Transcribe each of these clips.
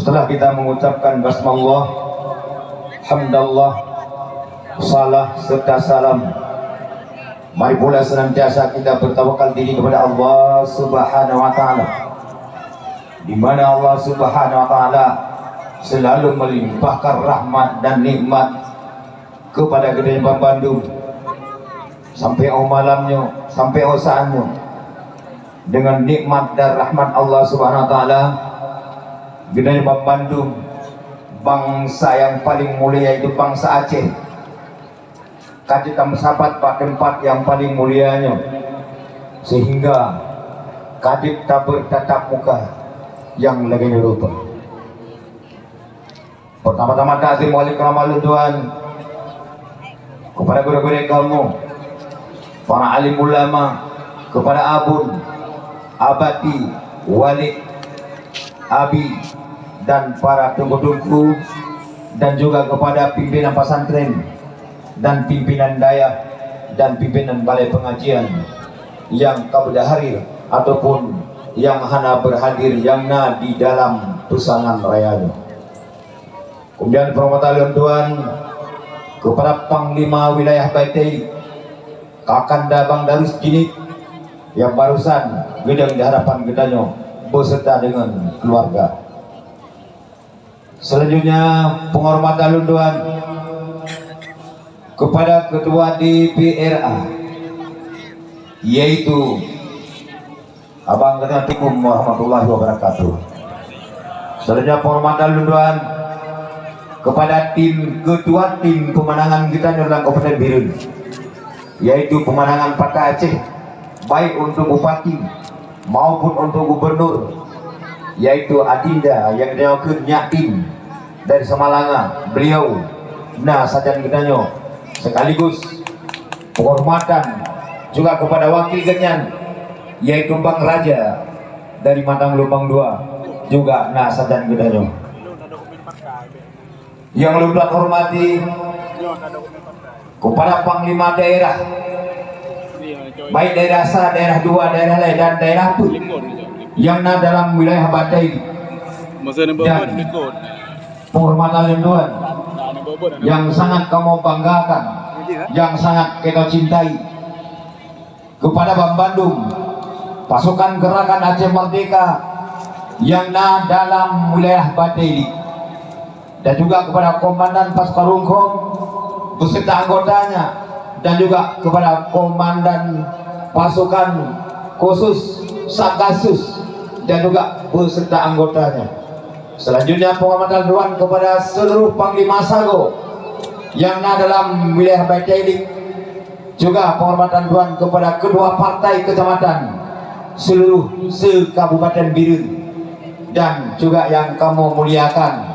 Setelah kita mengucapkan basmallah, hamdallah, salah serta salam, mari pula senantiasa kita bertawakal diri kepada Allah Subhanahu wa taala, di mana Allah Subhanahu wa taala selalu melimpahkan rahmat dan nikmat kepada Gedenya Bandung sampai malamnya, sampai saatnya, dengan nikmat dan rahmat Allah Subhanahu wa taala. Gedenya Bandung, bangsa yang paling mulia itu bangsa Aceh. Kita mensabat pada tempat yang paling mulianya, sehingga kadip tak bertatap muka yang lagi rupa. Pertama-tama ta'zim wali keramal Tuhan kepada guru-guru kamu, para alim ulama, kepada abun, abati, wali, abi, dan para tunggu-tunggu, dan juga kepada pimpinan pesantren dan pimpinan daya dan pimpinan balai pengajian yang kabedah hadir ataupun yang hana berhadir yang di dalam pusangan raya. Kemudian perhormatan Tuhan kepada Panglima Wilayah Baitai Kakanda Bang Darus Jinik yang barusan gedang di hadapan gedanya beserta dengan keluarga. Selanjutnya penghormatan Tuhan kepada Ketua DPRA, yaitu Abang Assalamualaikum warahmatullahi wabarakatuh. Selanjutnya penghormatan Tuhan kepada Ketua tim pemenangan kita dalam Kabupaten Birun, yaitu pemenangan Partai Aceh, baik untuk Bupati maupun untuk Gubernur, yaitu Adinda yang dinamakan Nyatim dari Semalanga. Beliau sajan gedanya, sekaligus penghormatan juga kepada wakil genyan, yaitu Bang Raja dari Matang Lubang 2, juga sajan gedanya. Yang lebih hormati kepada Panglima daerah, baik daerah A, daerah 2, daerah lain, dan daerah pun yang dalam wilayah Baitai, dan penghormatan Tuhan yang sangat kamu banggakan, yang sangat kita cintai, kepada Bang Bandung, pasukan gerakan Aceh Merdeka yang dalam wilayah Baitai, dan juga kepada Komandan Paskarungkong beserta anggotanya, dan juga kepada Komandan pasukan khusus Satgasus dan juga beserta anggotanya. Selanjutnya penghormatan Tuhan kepada seluruh Panglima Sago yang dalam wilayah Baitai, juga penghormatan Tuhan kepada kedua partai kecamatan seluruh se-Kabupaten Birun, dan juga yang kamu muliakan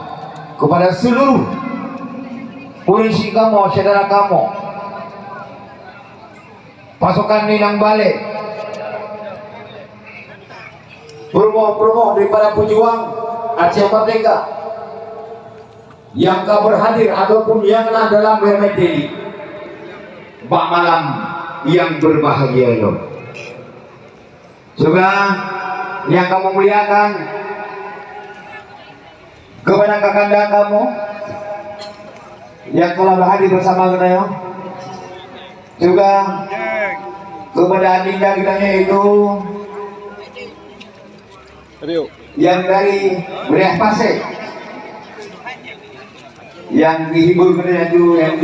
kepada seluruh polisi kamu, saudara kamu, pasukan Minang Balik, promo-promo daripada pejuang Aceh Merdeka yang berhadir ataupun yang dalam Baitai bak malam yang berbahagia itu. Juga yang kamu muliakan kepada kakanda kamu yang telah berhadir bersama kita, juga kepada adinda kita, itu yang dari wilayah Pasir yang dihibur kita itu, yang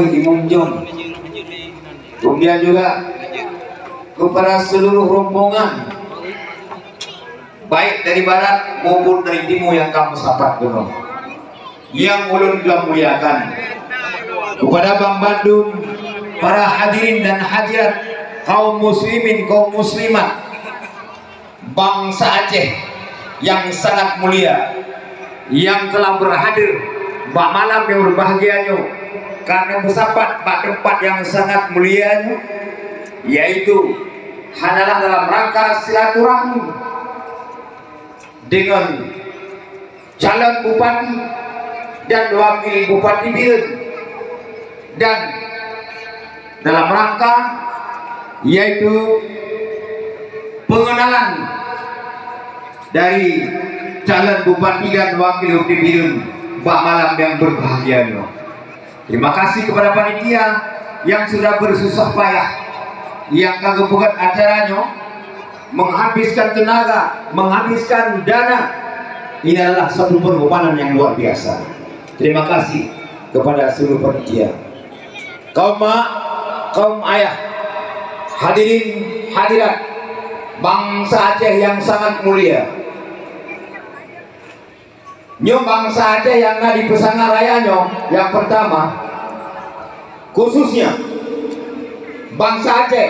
di Munjon. Kemudian juga kepada seluruh rombongan baik dari barat maupun dari timur yang kamu sahabat dulu, yang ulun juga muliakan, kepada Bang Bandung, para hadirin dan hadirat, kaum muslimin, kaum muslimat, bangsa Aceh yang sangat mulia, yang telah berhadir bak malam yang berbahagianya, karena bersahabat bak tempat yang sangat mulianya, yaitu hanyalah dalam rangka silaturahmi dengan calon bupati dan wakil bupati Birun, dan dalam rangka yaitu pengenalan dari calon bupati dan wakil pimpinan Mbak Malam yang berbahagia. Terima kasih kepada panitia yang sudah bersusah payah, yang kagak buat acaranya, menghabiskan tenaga, menghabiskan dana. Ini adalah satu pengorbanan yang luar biasa. Terima kasih kepada seluruh panitia, kaum mak, kaum ayah, hadirin hadirat bangsa Aceh yang sangat mulia. Nyo bangsa Aceh yang di Pesangar Raya nyo, yang pertama khususnya bangsa Aceh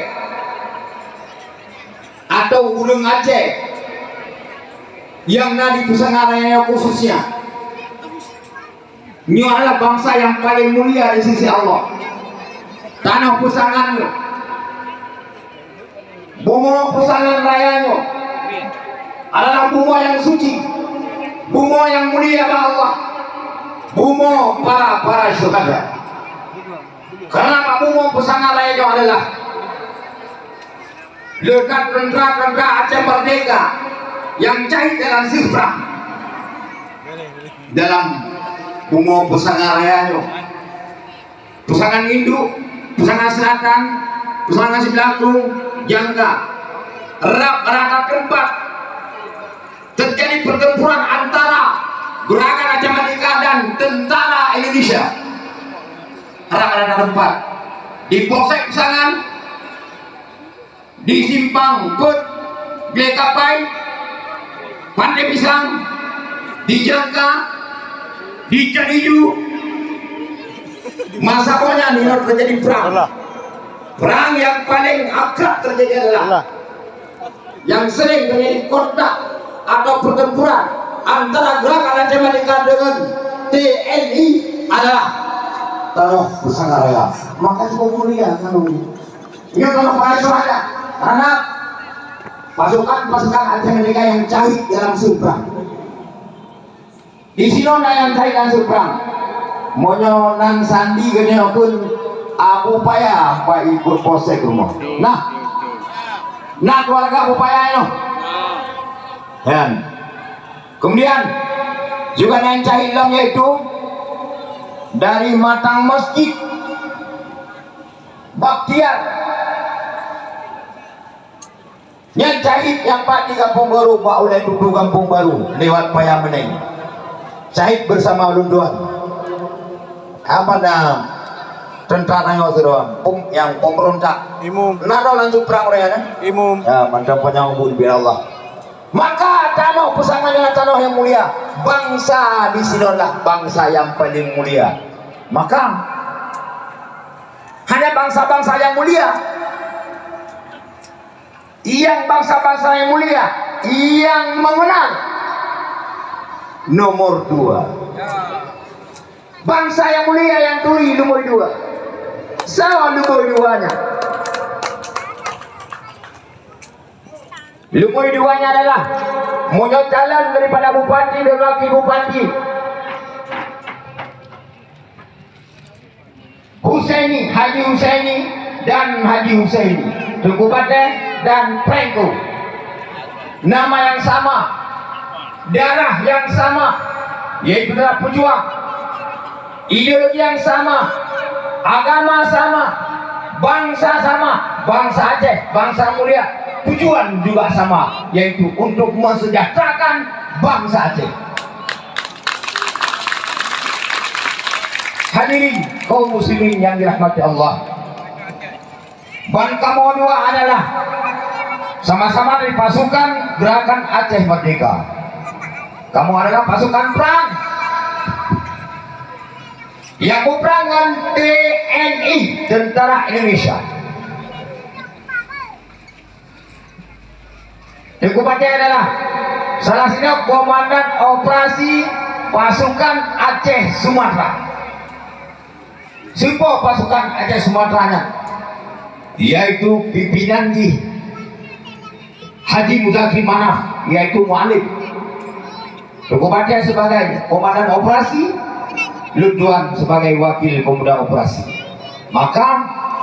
atau Ulung Aceh yang di Pesangar Raya khususnya, nyo adalah bangsa yang paling mulia di sisi Allah. Tanah Pesangar nyo, bunga Pesangar Raya nyo adalah bunga yang suci, bunga yang mulia bagi Allah, bunga para syuhada. Karena bunga Pesangar Raya nyo adalah lekat tentara Aceh merdeka yang cair dalam sifrah, dalam bunga Pesangar Raya nyo, Pesangar Induk, Pesangar Selatan, Pesangar Sebelakung, Jangka, rata keempat terjadi pertempuran antara Gerakan Aceh Merdeka dan Tentara Indonesia. Rata keempat di Polsek Pesangar, di Simpang Put, Glekapai, Pandai Pisang, di Jangka, di Cadiju. Masa pokoknya ini terjadi perang. Perang yang paling akrab terjadi adalah yang sering terjadi kontak atau pertempuran antara Gerakan Aceh Merdeka dengan TNI adalah Tanah Pesangar Raya. Maka cukup mulia kan ini. Ini kalau para syuhada, karena pasukan Aceh Merdeka yang cahit dalam seberang. Di sini yang cahit dalam seberang. Monyo nang sandi gede pun Abu Paya Pak ikut polsek rumah. Nah keluarga Abu Paya itu. Dan kemudian juga yang cahit dalam yaitu dari Matang Masjid Baktiar. Yang cahit yang Pak di Kampung Baru, Pak oleh duduk Kampung Baru lewat Paya Meneng. Cahit bersama Lunduan. Apa dah tentara yang pemberontak imum nado lanjut perang mereka imum ya mantap panjang umur biar Allah. Maka tanah Pesangar dengan tanah yang mulia, bangsa di sini adalah bangsa yang paling mulia. Maka hanya bangsa-bangsa yang mulia, yang bangsa-bangsa yang mulia yang mengenal nomor 2. Bangsa yang mulia yang tuli nomor 2. Sama nomor 2-nya. Nomor 2-nya adalah monyet jalan daripada bupati dan wakil bupati Husaini, Haji Husaini dan Haji Husaini, Tunku Bate dan Prengku. Nama yang sama, darah yang sama, yaitu darah pejuang. Ideologi yang sama, agama sama, bangsa sama, bangsa Aceh, bangsa mulia, tujuan juga sama, yaitu untuk mensejahterakan bangsa Aceh. Hadirin kaum muslimin yang dirahmati Allah, Bangka Dua adalah sama-sama dari pasukan Gerakan Aceh Merdeka. Kamu adalah pasukan perang yang berperang TNI, Tentara Indonesia. Tunku Bate adalah salah satu komandan operasi pasukan Aceh Sumatera. Siapa pasukan Aceh Sumateranya? Yaitu pimpinan di Haji Muzakir Manaf, yaitu Mu'alif. Tunku Bate sebagai komandan operasi, Lunduan sebagai wakil komandan operasi. Maka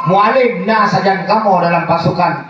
Mu'alif sajan kamu dalam pasukan